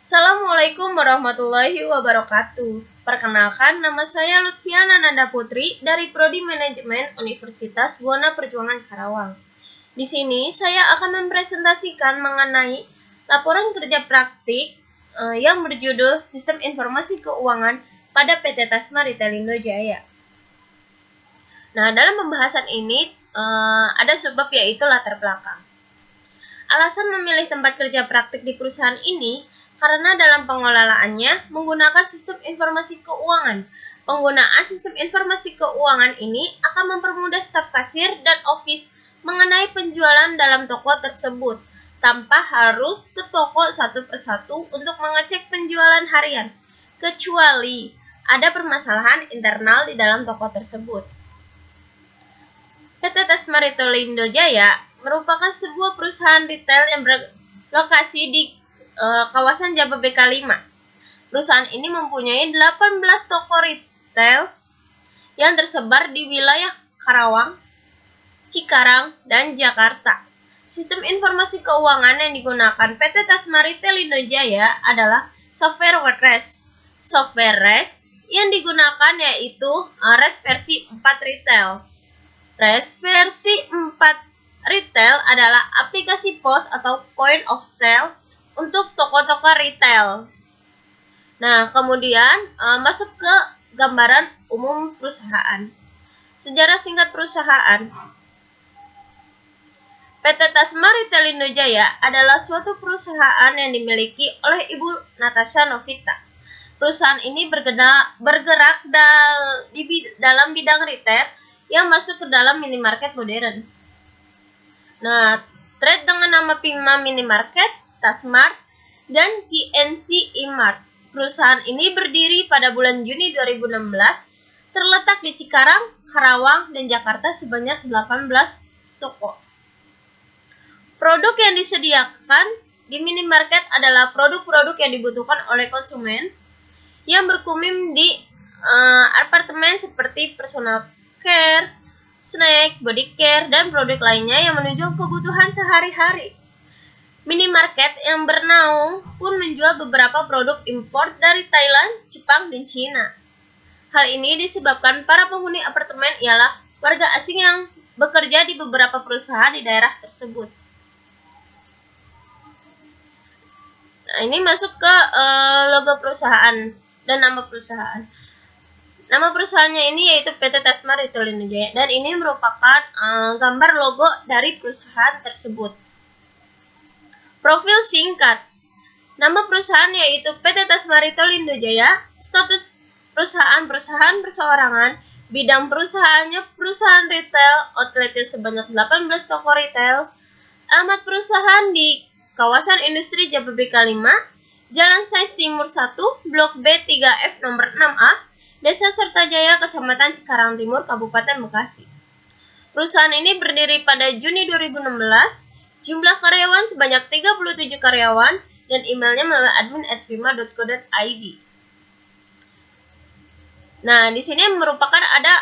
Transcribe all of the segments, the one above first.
Assalamualaikum warahmatullahi wabarakatuh. Perkenalkan, nama saya Lutfiana Nanda Putri dari Prodi Manajemen Universitas Buana Perjuangan Karawang. Di sini saya akan mempresentasikan mengenai laporan kerja praktik yang berjudul Sistem Informasi Keuangan pada PT Tasma Ritelindo Jaya. Nah, dalam pembahasan ini ada sebab yaitu latar belakang. Alasan memilih tempat kerja praktik di perusahaan ini karena dalam pengelolaannya menggunakan sistem informasi keuangan. Penggunaan sistem informasi keuangan ini akan mempermudah staf kasir dan office mengenai penjualan dalam toko tersebut, tanpa harus ke toko satu persatu untuk mengecek penjualan harian, kecuali ada permasalahan internal di dalam toko tersebut. PT Tasma Ritelindo Jaya merupakan sebuah perusahaan retail yang berlokasi di kawasan Jababeka 5. Perusahaan ini mempunyai 18 toko retail yang tersebar di wilayah Karawang, Cikarang, dan Jakarta. Sistem informasi keuangan yang digunakan PT Tasma Ritelindo Jaya adalah software RES. Software RES yang digunakan yaitu RES versi 4 retail. RES versi 4 retail adalah aplikasi POS atau point of sale untuk toko-toko retail. Nah, kemudian masuk ke gambaran umum perusahaan. Sejarah singkat perusahaan. PT Tasma Ritelindo Jaya adalah suatu perusahaan yang dimiliki oleh Ibu Natasha Novita. Perusahaan ini bergerak dalam bidang retail yang masuk ke dalam minimarket modern. Nah, trade dengan nama Pima Minimarket, Tasmart, dan TNC E-Mart. Perusahaan ini berdiri pada bulan Juni 2016, terletak di Cikarang, Karawang, dan Jakarta sebanyak 18 toko. Produk yang disediakan di minimarket adalah produk-produk yang dibutuhkan oleh konsumen yang berkumim di apartemen seperti personal care, snack, body care, dan produk lainnya yang menunjang kebutuhan sehari-hari. Minimarket yang bernaung pun menjual beberapa produk impor dari Thailand, Jepang, dan Cina. Hal ini disebabkan para penghuni apartemen ialah warga asing yang bekerja di beberapa perusahaan di daerah tersebut. Nah, ini masuk ke logo perusahaan dan nama perusahaan. Nama perusahaannya ini yaitu PT Tasma Ritelindo Jaya, dan ini merupakan gambar logo dari perusahaan tersebut. Profil singkat. Nama perusahaan yaitu PT Tasma Ritelindo Jaya. Status perusahaan perseorangan. Bidang perusahaannya perusahaan retail, outletnya sebanyak 18 toko retail. Alamat perusahaan di kawasan industri Jababeka 5, Jalan Sais Timur 1, Blok B 3F nomor 6A, Desa Sertajaya, Kecamatan Cikarang Timur, Kabupaten Bekasi. Perusahaan ini berdiri pada Juni 2016, jumlah karyawan sebanyak 37 karyawan, dan emailnya melalui admin@pima.co.id. Nah, di sini merupakan ada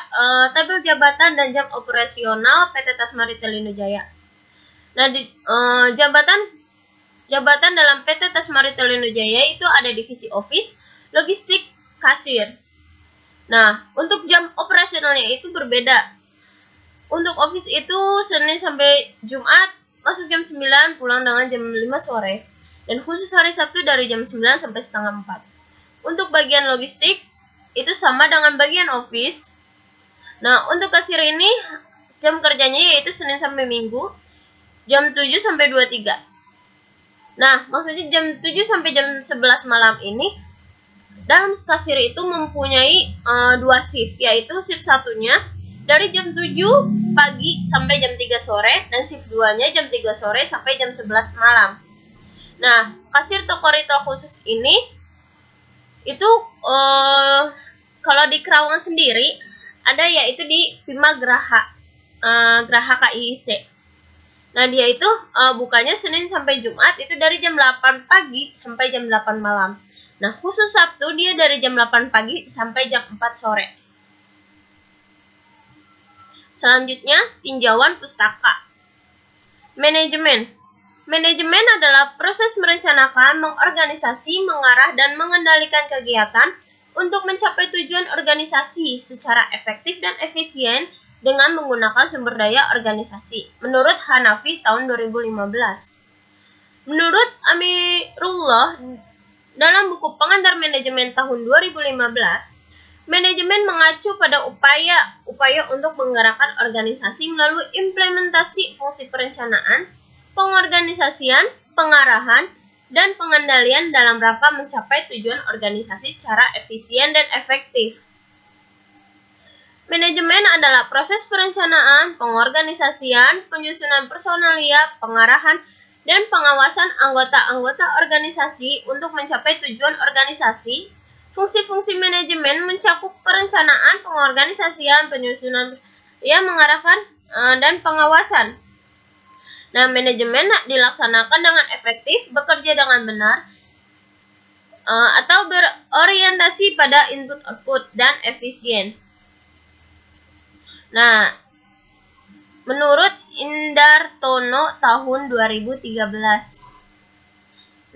tabel jabatan dan jam operasional PT Tasma Ritelindo Jaya. Nah, jabatan dalam PT Tasma Ritelindo Jaya itu ada divisi office, logistik, kasir. Nah, untuk jam operasionalnya itu berbeda. Untuk office itu Senin sampai Jumat masuk jam 9, pulang dengan jam 5 sore. Dan khusus hari Sabtu dari jam 9 sampai setengah 4. Untuk bagian logistik itu sama dengan bagian office. Nah, untuk kasir ini jam kerjanya yaitu Senin sampai Minggu, jam 7 sampai 23. Nah, maksudnya jam 7 sampai jam 11 malam ini dalam kasir itu mempunyai 2 shift, yaitu shift satunya dari jam 7 pagi sampai jam 3 sore, dan shift 2-nya jam 3 sore sampai jam 11 malam. Nah, kasir toko retail khusus ini itu kalau di Karawang sendiri ada yaitu di Pima Graha KIIC. Nah, dia itu bukanya Senin sampai Jumat itu dari jam 8 pagi sampai jam 8 malam. Nah, khusus Sabtu dia dari jam 8 pagi sampai jam 4 sore. Selanjutnya, tinjauan pustaka. Manajemen. Manajemen adalah proses merencanakan, mengorganisasi, mengarah, dan mengendalikan kegiatan untuk mencapai tujuan organisasi secara efektif dan efisien dengan menggunakan sumber daya organisasi. Menurut Hanafi tahun 2015. Menurut Amirullah dalam buku Pengantar Manajemen tahun 2015, manajemen mengacu pada upaya untuk menggerakkan organisasi melalui implementasi fungsi perencanaan, pengorganisasian, pengarahan, dan pengendalian dalam rangka mencapai tujuan organisasi secara efisien dan efektif. Manajemen adalah proses perencanaan, pengorganisasian, penyusunan personalia, pengarahan, dan pengawasan anggota-anggota organisasi untuk mencapai tujuan organisasi. Fungsi-fungsi manajemen mencakup perencanaan, pengorganisasian, penyusunan, mengarahkan, dan pengawasan. Nah, manajemen dilaksanakan dengan efektif, bekerja dengan benar, atau berorientasi pada input-output dan efisien. Nah, menurut Indartono tahun 2013.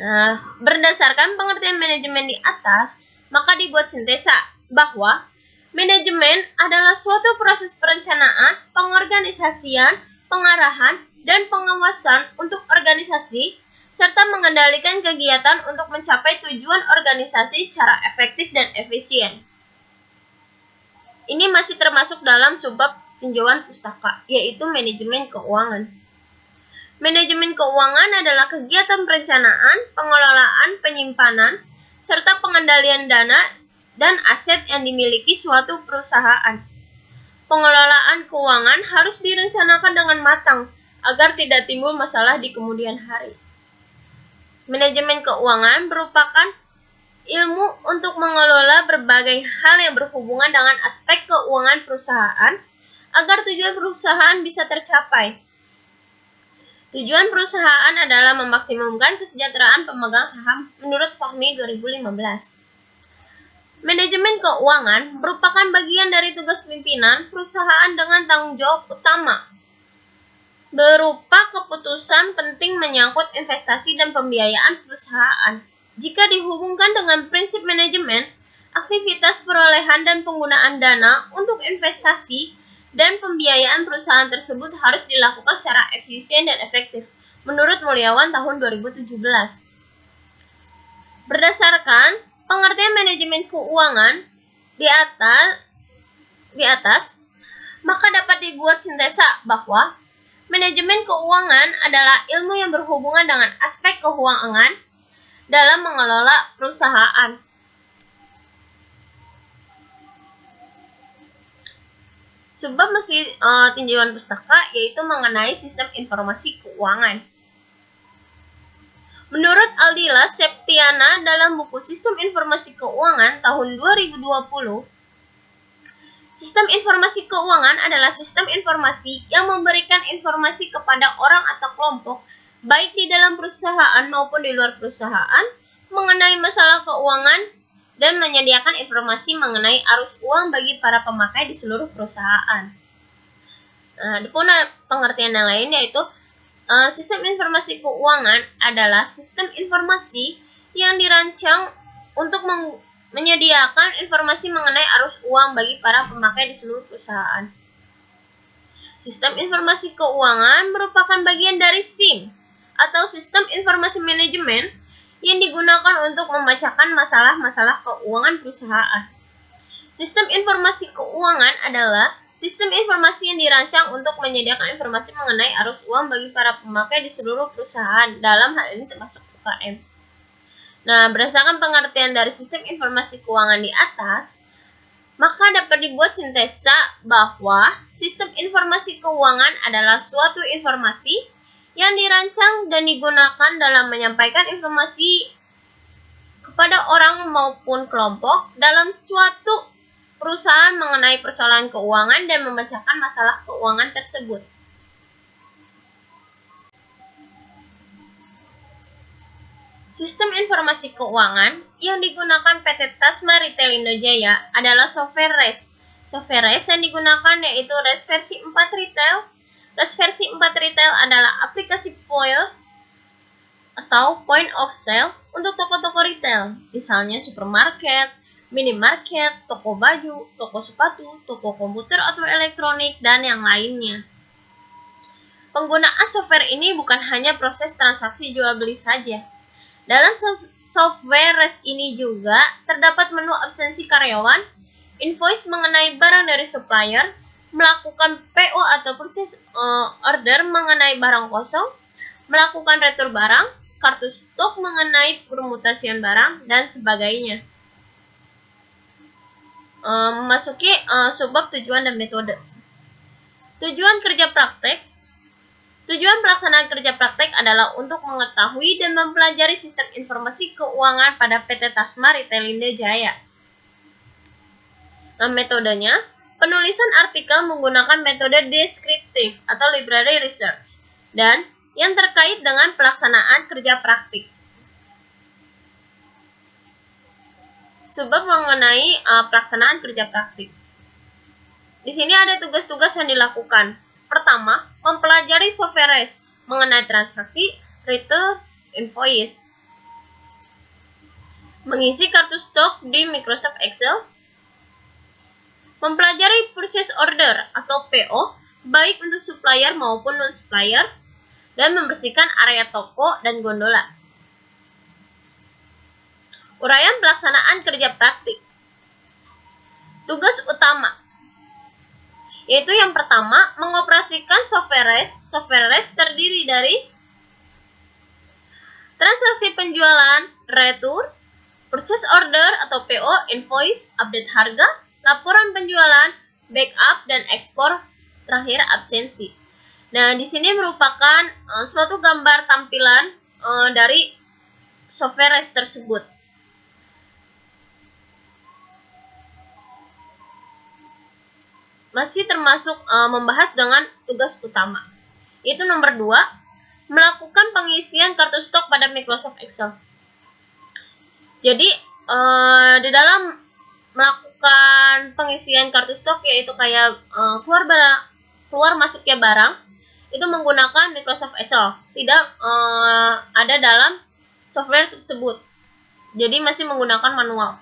Nah, berdasarkan pengertian manajemen di atas, maka dibuat sintesa bahwa manajemen adalah suatu proses perencanaan, pengorganisasian, pengarahan, dan pengawasan untuk organisasi, serta mengendalikan kegiatan untuk mencapai tujuan organisasi secara efektif dan efisien. Ini masih termasuk dalam subbab tinjauan pustaka, yaitu manajemen keuangan. Manajemen keuangan adalah kegiatan perencanaan, pengelolaan, penyimpanan, serta pengendalian dana dan aset yang dimiliki suatu perusahaan. Pengelolaan keuangan harus direncanakan dengan matang agar tidak timbul masalah di kemudian hari. Manajemen keuangan merupakan ilmu untuk mengelola berbagai hal yang berhubungan dengan aspek keuangan perusahaan agar tujuan perusahaan bisa tercapai. Tujuan perusahaan adalah memaksimumkan kesejahteraan pemegang saham menurut Fahmi 2015. Manajemen keuangan merupakan bagian dari tugas pimpinan perusahaan dengan tanggung jawab utama berupa keputusan penting menyangkut investasi dan pembiayaan perusahaan. Jika dihubungkan dengan prinsip manajemen, aktivitas perolehan dan penggunaan dana untuk investasi dan pembiayaan perusahaan tersebut harus dilakukan secara efisien dan efektif, menurut Mulyawan tahun 2017. Berdasarkan pengertian manajemen keuangan di atas, maka dapat dibuat sintesa bahwa manajemen keuangan adalah ilmu yang berhubungan dengan aspek keuangan dalam mengelola perusahaan. Subbab masih tinjauan pustaka, yaitu mengenai sistem informasi keuangan. Menurut Aldila Septiana dalam buku Sistem Informasi Keuangan tahun 2020, sistem informasi keuangan adalah sistem informasi yang memberikan informasi kepada orang atau kelompok, baik di dalam perusahaan maupun di luar perusahaan, mengenai masalah keuangan dan menyediakan informasi mengenai arus uang bagi para pemakai di seluruh perusahaan. Ada pun pengertian yang lain, yaitu sistem informasi keuangan adalah sistem informasi yang dirancang untuk menyediakan informasi mengenai arus uang bagi para pemakai di seluruh perusahaan. Sistem informasi keuangan merupakan bagian dari SIM atau Sistem Informasi Manajemen yang digunakan untuk memecahkan masalah-masalah keuangan perusahaan. Sistem informasi keuangan adalah sistem informasi yang dirancang untuk menyediakan informasi mengenai arus uang bagi para pemakai di seluruh perusahaan, dalam hal ini termasuk UKM. Nah, berdasarkan pengertian dari sistem informasi keuangan di atas, maka dapat dibuat sintesa bahwa sistem informasi keuangan adalah suatu informasi yang dirancang dan digunakan dalam menyampaikan informasi kepada orang maupun kelompok dalam suatu perusahaan mengenai persoalan keuangan dan memecahkan masalah keuangan tersebut. Sistem informasi keuangan yang digunakan PT Tasma Retail Indojaya adalah software RES. Software RES yang digunakan yaitu RES versi 4 Retail. RES versi 4 Retail adalah aplikasi POS atau point of sale untuk toko-toko retail, misalnya supermarket, minimarket, toko baju, toko sepatu, toko komputer atau elektronik, dan yang lainnya. Penggunaan software ini bukan hanya proses transaksi jual beli saja. Dalam software REST ini juga terdapat menu absensi karyawan, invoice mengenai barang dari supplier, melakukan PO atau purchase order mengenai barang kosong, melakukan retur barang, kartu stok mengenai permutasian barang, dan sebagainya. Memasuki subbab tujuan dan metode. Tujuan kerja praktek. Tujuan pelaksanaan kerja praktek adalah untuk mengetahui dan mempelajari sistem informasi keuangan pada PT Tasma Ritelindo Jaya. Nah, metodenya, penulisan artikel menggunakan metode deskriptif atau library research, dan yang terkait dengan pelaksanaan kerja praktik. Subbab mengenai pelaksanaan kerja praktik. Di sini ada tugas-tugas yang dilakukan. Pertama, mempelajari software REST mengenai transaksi, retail, invoice. Mengisi kartu stok di Microsoft Excel. Mempelajari purchase order atau PO, baik untuk supplier maupun non-supplier, dan membersihkan area toko dan gondola. Uraian pelaksanaan kerja praktik. Tugas utama, yaitu yang pertama, mengoperasikan software REST. Software REST terdiri dari transaksi penjualan, retur, purchase order atau PO, invoice, update harga, laporan penjualan, backup, dan ekspor terakhir absensi. Nah, di sini merupakan suatu gambar tampilan dari software REST tersebut. Masih termasuk membahas dengan tugas utama, yaitu nomor 2, melakukan pengisian kartu stok pada Microsoft Excel. Jadi di dalam melakukan pengisian kartu stok, yaitu kayak keluar masuknya barang, itu menggunakan Microsoft Excel, tidak ada dalam software tersebut. Jadi masih menggunakan manual.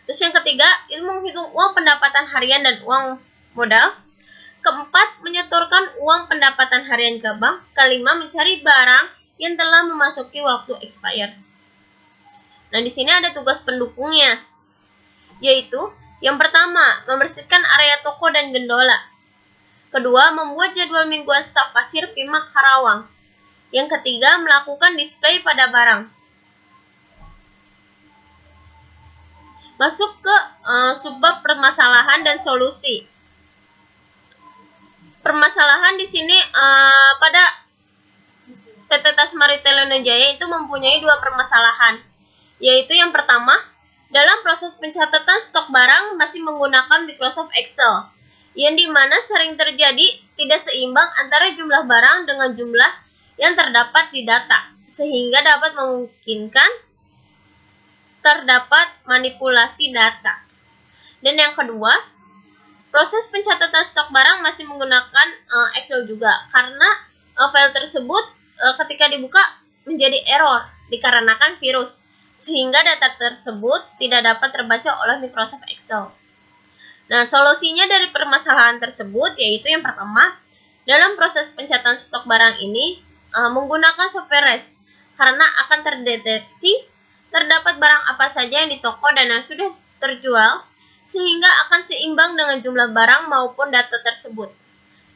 Terus yang ketiga, itu menghitung uang pendapatan harian dan uang modal. Keempat, menyetorkan uang pendapatan harian ke bank. Kelima, mencari barang yang telah memasuki waktu expired. Nah, di sini ada tugas pendukungnya, yaitu yang pertama, membersihkan area toko dan gondola. Kedua, membuat jadwal mingguan staf kasir Pimak Karawang. Yang ketiga, melakukan display pada barang. Masuk ke subbab permasalahan dan solusi. Permasalahan di sini pada PT Tasma Ritelindo Jaya itu mempunyai 2 permasalahan, yaitu yang pertama, dalam proses pencatatan stok barang masih menggunakan Microsoft Excel, yang dimana sering terjadi tidak seimbang antara jumlah barang dengan jumlah yang terdapat di data, sehingga dapat memungkinkan terdapat manipulasi data. Dan yang kedua, proses pencatatan stok barang masih menggunakan Excel juga, karena file tersebut ketika dibuka menjadi error dikarenakan virus, sehingga data tersebut tidak dapat terbaca oleh Microsoft Excel. Nah, solusinya dari permasalahan tersebut yaitu yang pertama, dalam proses pencatatan stok barang ini menggunakan software REST, karena akan terdeteksi terdapat barang apa saja yang di toko dan yang sudah terjual, sehingga akan seimbang dengan jumlah barang maupun data tersebut.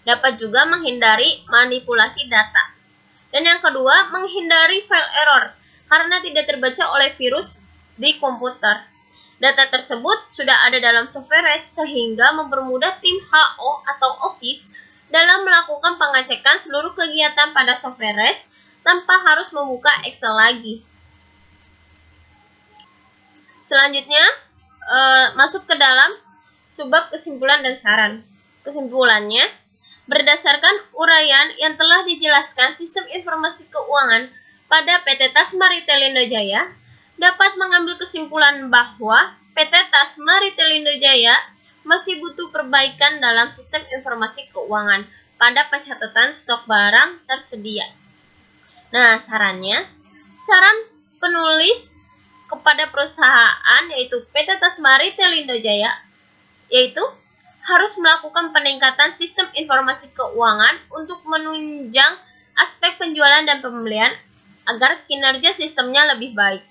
Dapat juga menghindari manipulasi data. Dan yang kedua, menghindari file error, karena tidak terbaca oleh virus di komputer. Data tersebut sudah ada dalam software REST, sehingga mempermudah tim HO atau Office dalam melakukan pengecekan seluruh kegiatan pada software REST tanpa harus membuka Excel lagi. Selanjutnya, masuk ke dalam subbab kesimpulan dan saran. Kesimpulannya, berdasarkan uraian yang telah dijelaskan, sistem informasi keuangan pada PT Tasma Ritelindo Jaya dapat mengambil kesimpulan bahwa PT Tasma Ritelindo Jaya masih butuh perbaikan dalam sistem informasi keuangan pada pencatatan stok barang tersedia. Nah, sarannya, saran penulis kepada perusahaan yaitu PT Tasma Retailindo Jaya yaitu harus melakukan peningkatan sistem informasi keuangan untuk menunjang aspek penjualan dan pembelian agar kinerja sistemnya lebih baik.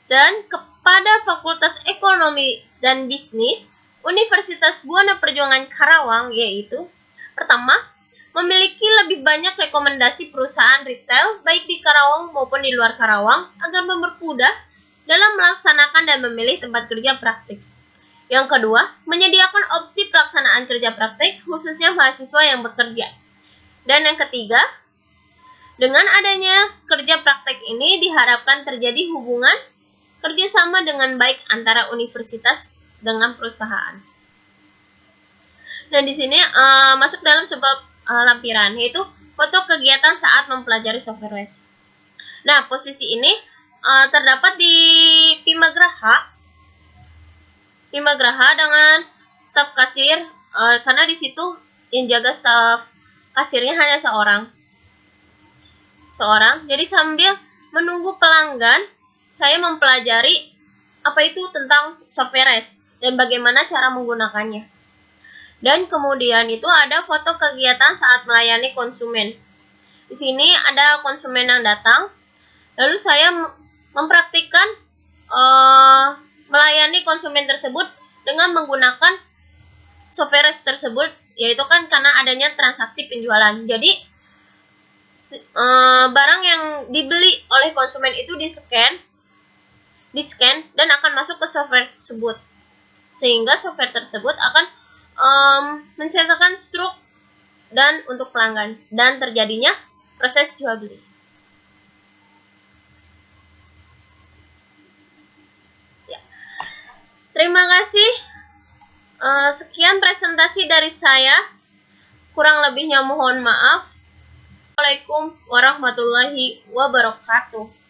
Dan kepada Fakultas Ekonomi dan Bisnis Universitas Buana Perjuangan Karawang yaitu pertama, memiliki lebih banyak rekomendasi perusahaan retail baik di Karawang maupun di luar Karawang agar mempermudah dalam melaksanakan dan memilih tempat kerja praktik. Yang kedua, menyediakan opsi pelaksanaan kerja praktik khususnya mahasiswa yang bekerja. Dan yang ketiga, dengan adanya kerja praktik ini diharapkan terjadi hubungan kerjasama dengan baik antara universitas dengan perusahaan. Dan di sini masuk dalam sebuah lampiran yaitu foto kegiatan saat mempelajari software. Nah, posisi ini terdapat di Bima Graha dengan staf kasir karena di situ yang jaga staf kasirnya hanya seorang. Jadi sambil menunggu pelanggan, saya mempelajari apa itu tentang software dan bagaimana cara menggunakannya. Dan kemudian itu ada foto kegiatan saat melayani konsumen. Di sini ada konsumen yang datang, lalu saya mempraktikkan melayani konsumen tersebut dengan menggunakan software tersebut, yaitu kan karena adanya transaksi penjualan. Jadi barang yang dibeli oleh konsumen itu di-scan dan akan masuk ke software tersebut, sehingga software tersebut akan mencetakkan struk dan untuk pelanggan dan terjadinya proses jual beli. Terima kasih. Sekian presentasi dari saya. Kurang lebihnya mohon maaf. Assalamualaikum warahmatullahi wabarakatuh.